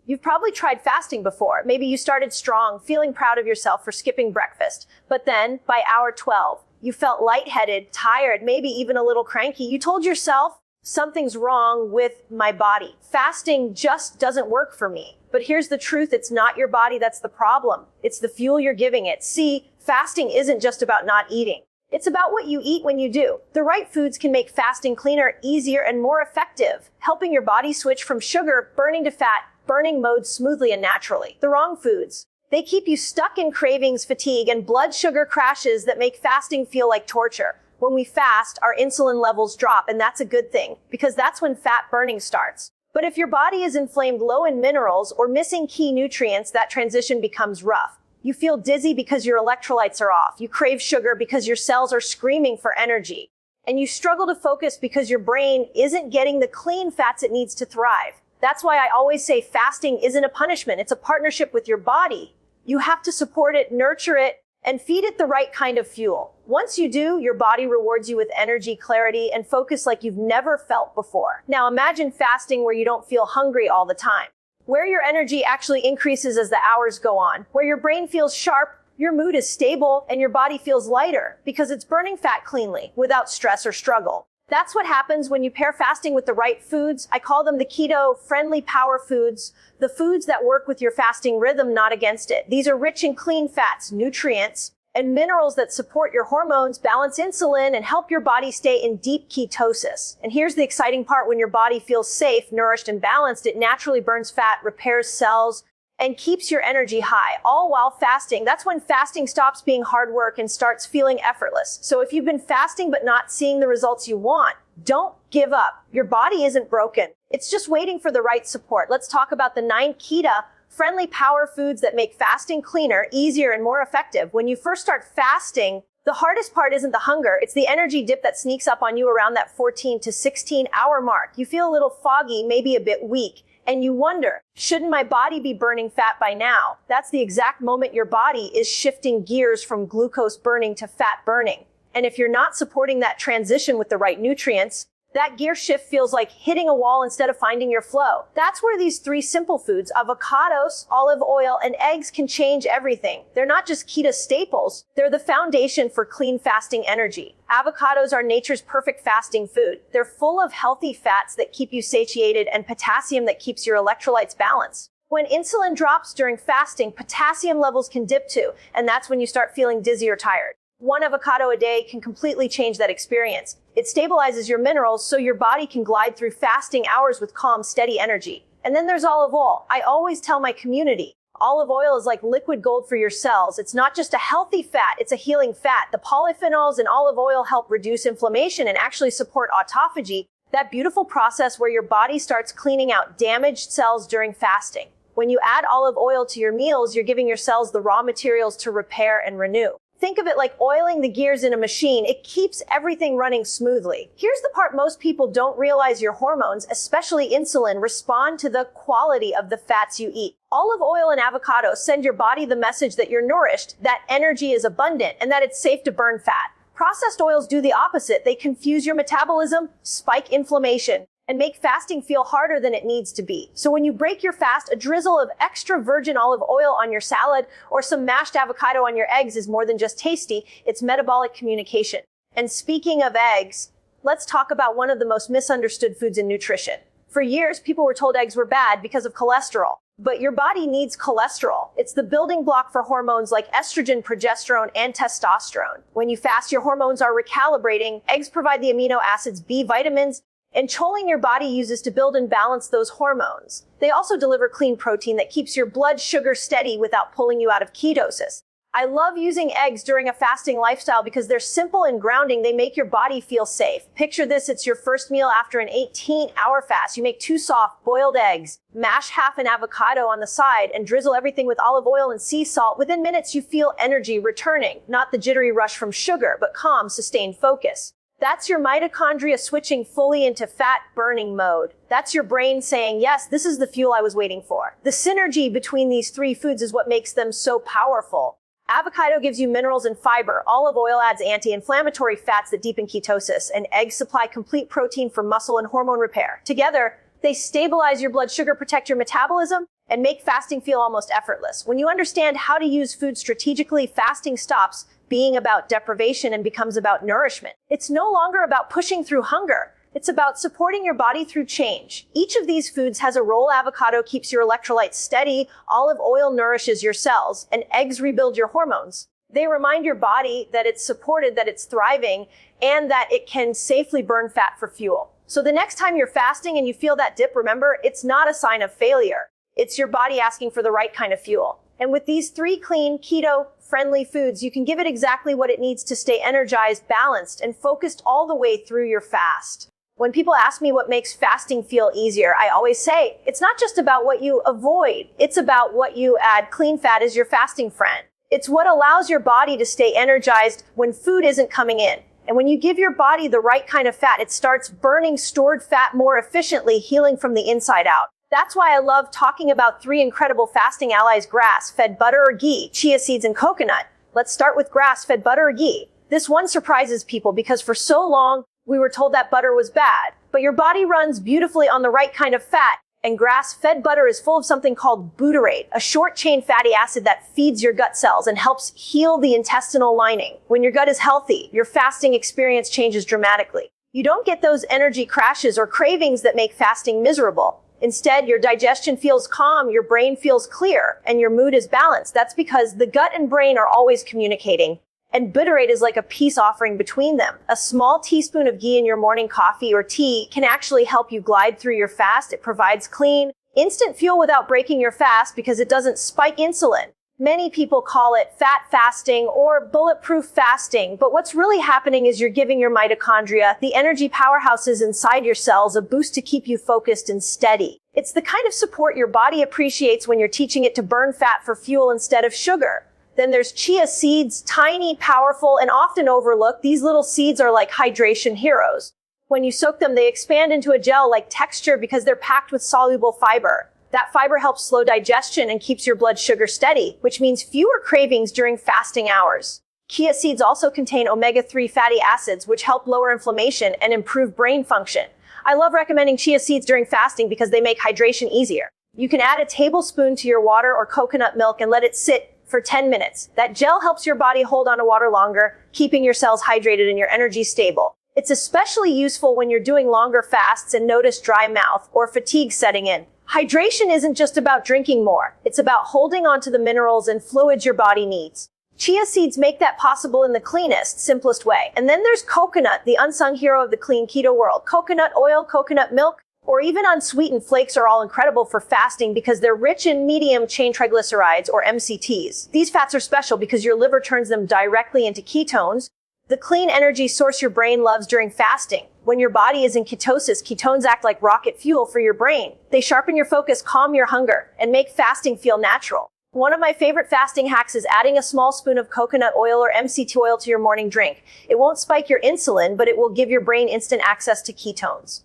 You've probably tried fasting before. Maybe you started strong, feeling proud of yourself for skipping breakfast. But then, by hour 12, you felt lightheaded, tired, maybe even a little cranky. You told yourself, something's wrong with my body. Fasting just doesn't work for me. But here's the truth. It's not your body that's the problem. It's the fuel you're giving it. See, fasting isn't just about not eating. It's about what you eat when you do. The right foods can make fasting cleaner, easier, and more effective, helping your body switch from sugar burning to fat burning mode smoothly and naturally. The wrong foods, they keep you stuck in cravings, fatigue, and blood sugar crashes that make fasting feel like torture. When we fast, our insulin levels drop, and that's a good thing, because that's when fat burning starts. But if your body is inflamed, low in minerals, or missing key nutrients, that transition becomes rough. You feel dizzy because your electrolytes are off. You crave sugar because your cells are screaming for energy. And you struggle to focus because your brain isn't getting the clean fats it needs to thrive. That's why I always say fasting isn't a punishment. It's a partnership with your body. You have to support it, nurture it, and feed it the right kind of fuel. Once you do, your body rewards you with energy, clarity, and focus like you've never felt before. Now imagine fasting where you don't feel hungry all the time, where your energy actually increases as the hours go on, where your brain feels sharp, your mood is stable, and your body feels lighter because it's burning fat cleanly without stress or struggle. That's what happens when you pair fasting with the right foods. I call them the keto-friendly power foods, the foods that work with your fasting rhythm, not against it. These are rich in clean fats, nutrients, and minerals that support your hormones, balance insulin, and help your body stay in deep ketosis. And here's the exciting part. When your body feels safe, nourished, and balanced, it naturally burns fat, repairs cells, and keeps your energy high, all while fasting. That's when fasting stops being hard work and starts feeling effortless. So if you've been fasting but not seeing the results you want, don't give up. Your body isn't broken. It's just waiting for the right support. Let's talk about the 9 keto-friendly power foods that make fasting cleaner, easier, and more effective. When you first start fasting, the hardest part isn't the hunger. It's the energy dip that sneaks up on you around that 14 to 16 hour mark. You feel a little foggy, maybe a bit weak. And you wonder, shouldn't my body be burning fat by now? That's the exact moment your body is shifting gears from glucose burning to fat burning. And if you're not supporting that transition with the right nutrients, that gear shift feels like hitting a wall instead of finding your flow. That's where these 3 simple foods, avocados, olive oil, and eggs, can change everything. They're not just keto staples. They're the foundation for clean fasting energy. Avocados are nature's perfect fasting food. They're full of healthy fats that keep you satiated and potassium that keeps your electrolytes balanced. When insulin drops during fasting, potassium levels can dip too, and that's when you start feeling dizzy or tired. 1 avocado a day can completely change that experience. It stabilizes your minerals so your body can glide through fasting hours with calm, steady energy. And then there's olive oil. I always tell my community, olive oil is like liquid gold for your cells. It's not just a healthy fat, it's a healing fat. The polyphenols in olive oil help reduce inflammation and actually support autophagy, that beautiful process where your body starts cleaning out damaged cells during fasting. When you add olive oil to your meals, you're giving your cells the raw materials to repair and renew. Think of it like oiling the gears in a machine. It keeps everything running smoothly. Here's the part most people don't realize. Your hormones, especially insulin, respond to the quality of the fats you eat. Olive oil and avocados send your body the message that you're nourished, that energy is abundant, and that it's safe to burn fat. Processed oils do the opposite. They confuse your metabolism, spike inflammation, and make fasting feel harder than it needs to be. So when you break your fast, a drizzle of extra virgin olive oil on your salad or some mashed avocado on your eggs is more than just tasty, it's metabolic communication. And speaking of eggs, let's talk about one of the most misunderstood foods in nutrition. For years, people were told eggs were bad because of cholesterol. But your body needs cholesterol. It's the building block for hormones like estrogen, progesterone, and testosterone. When you fast, your hormones are recalibrating. Eggs provide the amino acids, B vitamins, and choline your body uses to build and balance those hormones. They also deliver clean protein that keeps your blood sugar steady without pulling you out of ketosis. I love using eggs during a fasting lifestyle because they're simple and grounding. They make your body feel safe. Picture this, it's your first meal after an 18-hour fast. You make 2 soft boiled eggs, mash half an avocado on the side, and drizzle everything with olive oil and sea salt. Within minutes, you feel energy returning. Not the jittery rush from sugar, but calm, sustained focus. That's your mitochondria switching fully into fat-burning mode. That's your brain saying, yes, this is the fuel I was waiting for. The synergy between these 3 foods is what makes them so powerful. Avocado gives you minerals and fiber. Olive oil adds anti-inflammatory fats that deepen ketosis. And eggs supply complete protein for muscle and hormone repair. Together, They stabilize your blood sugar, protect your metabolism, and make fasting feel almost effortless. When you understand how to use food strategically, fasting stops being about deprivation and becomes about nourishment. It's no longer about pushing through hunger. It's about supporting your body through change. Each of these foods has a role. Avocado keeps your electrolytes steady, olive oil nourishes your cells, and eggs rebuild your hormones. They remind your body that it's supported, that it's thriving, and that it can safely burn fat for fuel. So the next time you're fasting and you feel that dip, remember, it's not a sign of failure. It's your body asking for the right kind of fuel. And with these 3 clean, keto-friendly foods, you can give it exactly what it needs to stay energized, balanced, and focused all the way through your fast. When people ask me what makes fasting feel easier, I always say, it's not just about what you avoid. It's about what you add. Clean fat is your fasting friend. It's what allows your body to stay energized when food isn't coming in. And when you give your body the right kind of fat, it starts burning stored fat more efficiently, healing from the inside out. That's why I love talking about 3 incredible fasting allies: grass-fed butter or ghee, chia seeds, and coconut. Let's start with grass-fed butter or ghee. This one surprises people because for so long, we were told that butter was bad. But your body runs beautifully on the right kind of fat, and grass-fed butter is full of something called butyrate, a short-chain fatty acid that feeds your gut cells and helps heal the intestinal lining. When your gut is healthy, your fasting experience changes dramatically. You don't get those energy crashes or cravings that make fasting miserable. Instead, your digestion feels calm, your brain feels clear, and your mood is balanced. That's because the gut and brain are always communicating. And butyrate is like a peace offering between them. A small teaspoon of ghee in your morning coffee or tea can actually help you glide through your fast. It provides clean, instant fuel without breaking your fast because it doesn't spike insulin. Many people call it fat fasting or bulletproof fasting, but what's really happening is you're giving your mitochondria, the energy powerhouses inside your cells, a boost to keep you focused and steady. It's the kind of support your body appreciates when you're teaching it to burn fat for fuel instead of sugar. Then there's chia seeds, tiny, powerful, and often overlooked. These little seeds are like hydration heroes. When you soak them, they expand into a gel-like texture because they're packed with soluble fiber. That fiber helps slow digestion and keeps your blood sugar steady, which means fewer cravings during fasting hours. Chia seeds also contain omega-3 fatty acids, which help lower inflammation and improve brain function. I love recommending chia seeds during fasting because they make hydration easier. You can add a tablespoon to your water or coconut milk and let it sit for 10 minutes. That gel helps your body hold on to water longer, keeping your cells hydrated and your energy stable. It's especially useful when you're doing longer fasts and notice dry mouth or fatigue setting in. Hydration isn't just about drinking more. It's about holding on to the minerals and fluids your body needs. Chia seeds make that possible in the cleanest, simplest way. And then there's coconut, the unsung hero of the clean keto world. Coconut oil, coconut milk, or even unsweetened flakes are all incredible for fasting because they're rich in medium-chain triglycerides, or MCTs. These fats are special because your liver turns them directly into ketones, the clean energy source your brain loves during fasting. When your body is in ketosis, ketones act like rocket fuel for your brain. They sharpen your focus, calm your hunger, and make fasting feel natural. One of my favorite fasting hacks is adding a small spoon of coconut oil or MCT oil to your morning drink. It won't spike your insulin, but it will give your brain instant access to ketones.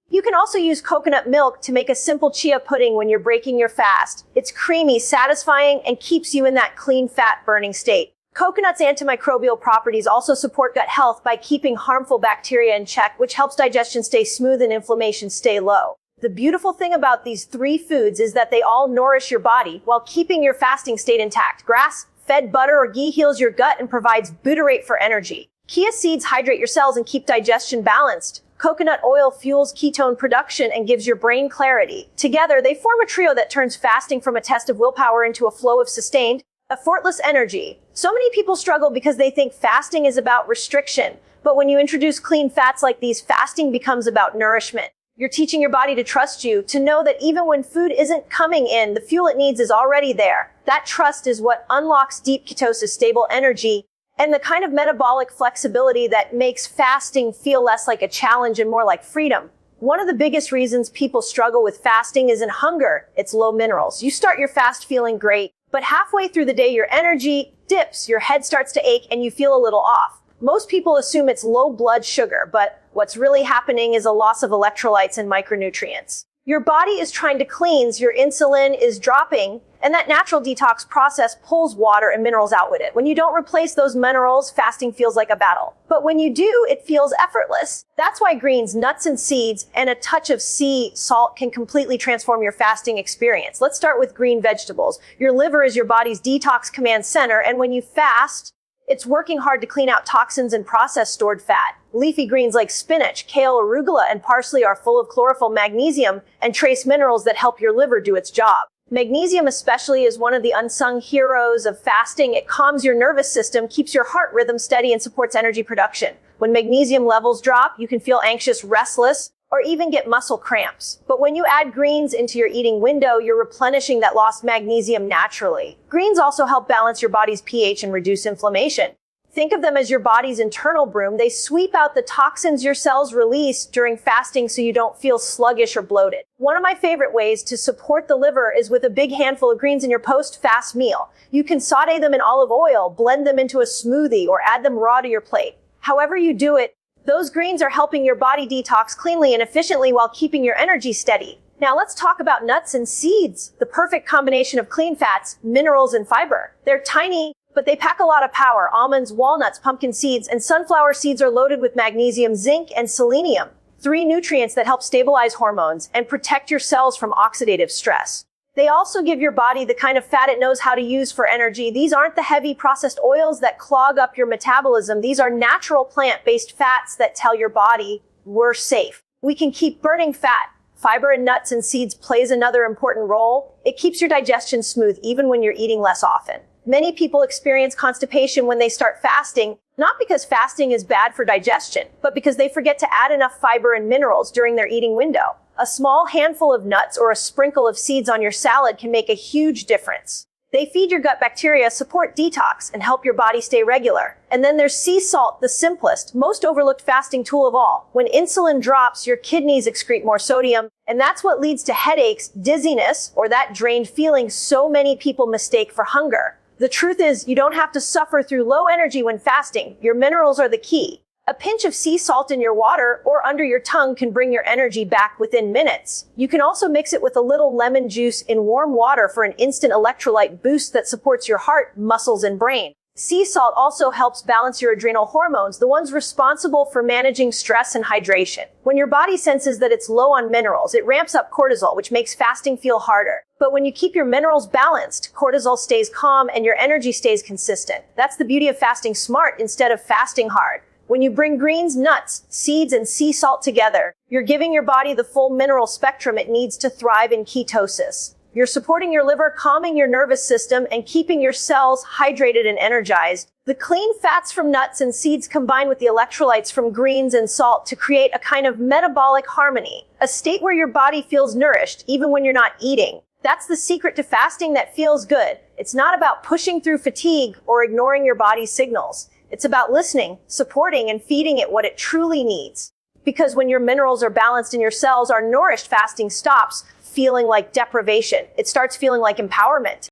You can also use coconut milk to make a simple chia pudding when you're breaking your fast. It's creamy, satisfying, and keeps you in that clean fat burning state. Coconut's antimicrobial properties also support gut health by keeping harmful bacteria in check, which helps digestion stay smooth and inflammation stay low. The beautiful thing about these 3 foods is that they all nourish your body while keeping your fasting state intact. Grass-fed butter or ghee heals your gut and provides butyrate for energy. Chia seeds hydrate your cells and keep digestion balanced. Coconut oil fuels ketone production and gives your brain clarity. Together, they form a trio that turns fasting from a test of willpower into a flow of sustained, effortless energy. So many people struggle because they think fasting is about restriction. But when you introduce clean fats like these, fasting becomes about nourishment. You're teaching your body to trust you, to know that even when food isn't coming in, the fuel it needs is already there. That trust is what unlocks deep ketosis, stable energy, and the kind of metabolic flexibility that makes fasting feel less like a challenge and more like freedom. One of the biggest reasons people struggle with fasting isn't hunger, it's low minerals. You start your fast feeling great, but halfway through the day your energy dips, your head starts to ache, and you feel a little off. Most people assume it's low blood sugar, but what's really happening is a loss of electrolytes and micronutrients. Your body is trying to cleanse, your insulin is dropping, and that natural detox process pulls water and minerals out with it. When you don't replace those minerals, fasting feels like a battle. But when you do, it feels effortless. That's why greens, nuts, and seeds, and a touch of sea salt can completely transform your fasting experience. Let's start with green vegetables. Your liver is your body's detox command center, and when you fast, it's working hard to clean out toxins and processed stored fat. Leafy greens like spinach, kale, arugula, and parsley are full of chlorophyll, magnesium, and trace minerals that help your liver do its job. Magnesium especially is one of the unsung heroes of fasting. It calms your nervous system, keeps your heart rhythm steady, and supports energy production. When magnesium levels drop, you can feel anxious, restless, or even get muscle cramps. But when you add greens into your eating window, you're replenishing that lost magnesium naturally. Greens also help balance your body's pH and reduce inflammation. Think of them as your body's internal broom. They sweep out the toxins your cells release during fasting so you don't feel sluggish or bloated. One of my favorite ways to support the liver is with a big handful of greens in your post-fast meal. You can saute them in olive oil, blend them into a smoothie, or add them raw to your plate. However you do it, those greens are helping your body detox cleanly and efficiently while keeping your energy steady. Now let's talk about nuts and seeds, the perfect combination of clean fats, minerals, and fiber. They're tiny, but they pack a lot of power. Almonds, walnuts, pumpkin seeds, and sunflower seeds are loaded with magnesium, zinc, and selenium, 3 nutrients that help stabilize hormones and protect your cells from oxidative stress. They also give your body the kind of fat it knows how to use for energy. These aren't the heavy processed oils that clog up your metabolism. These are natural plant-based fats that tell your body we're safe. We can keep burning fat. Fiber in nuts and seeds plays another important role. It keeps your digestion smooth even when you're eating less often. Many people experience constipation when they start fasting, not because fasting is bad for digestion, but because they forget to add enough fiber and minerals during their eating window. A small handful of nuts or a sprinkle of seeds on your salad can make a huge difference. They feed your gut bacteria, support detox, and help your body stay regular. And then there's sea salt, the simplest, most overlooked fasting tool of all. When insulin drops, your kidneys excrete more sodium, and that's what leads to headaches, dizziness, or that drained feeling so many people mistake for hunger. The truth is, you don't have to suffer through low energy when fasting. Your minerals are the key. A pinch of sea salt in your water or under your tongue can bring your energy back within minutes. You can also mix it with a little lemon juice in warm water for an instant electrolyte boost that supports your heart, muscles, and brain. Sea salt also helps balance your adrenal hormones, the ones responsible for managing stress and hydration. When your body senses that it's low on minerals, it ramps up cortisol, which makes fasting feel harder. But when you keep your minerals balanced, cortisol stays calm and your energy stays consistent. That's the beauty of fasting smart instead of fasting hard. When you bring greens, nuts, seeds, and sea salt together, you're giving your body the full mineral spectrum it needs to thrive in ketosis. You're supporting your liver, calming your nervous system, and keeping your cells hydrated and energized. The clean fats from nuts and seeds combine with the electrolytes from greens and salt to create a kind of metabolic harmony, a state where your body feels nourished even when you're not eating. That's the secret to fasting that feels good. It's not about pushing through fatigue or ignoring your body's signals. It's about listening, supporting, and feeding it what it truly needs. Because when your minerals are balanced and your cells are nourished, fasting stops feeling like deprivation. It starts feeling like empowerment.